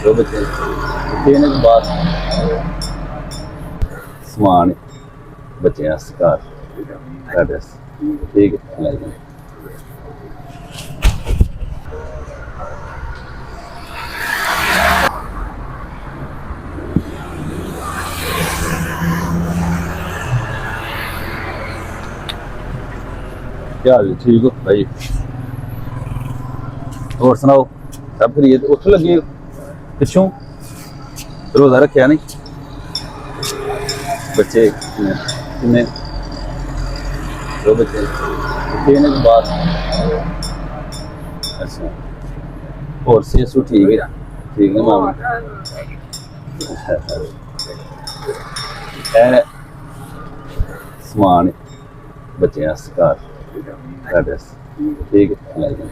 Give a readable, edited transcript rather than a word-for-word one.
दो बच्चे तीन के बाद समान बच्चे घर एड्रेस ठीक है ले जाओ। क्या हाल है? ठीक हो भाई? और सुनाओ सब खरीद उठ लगे पिछों रोजा रखा नहीं बच्चे किन्ने दो बच्चे तीन के बाद अच्छा और सेसु ठीक है मामा है समान बच्चे घर एड्रेस ठीक है ले जाओ।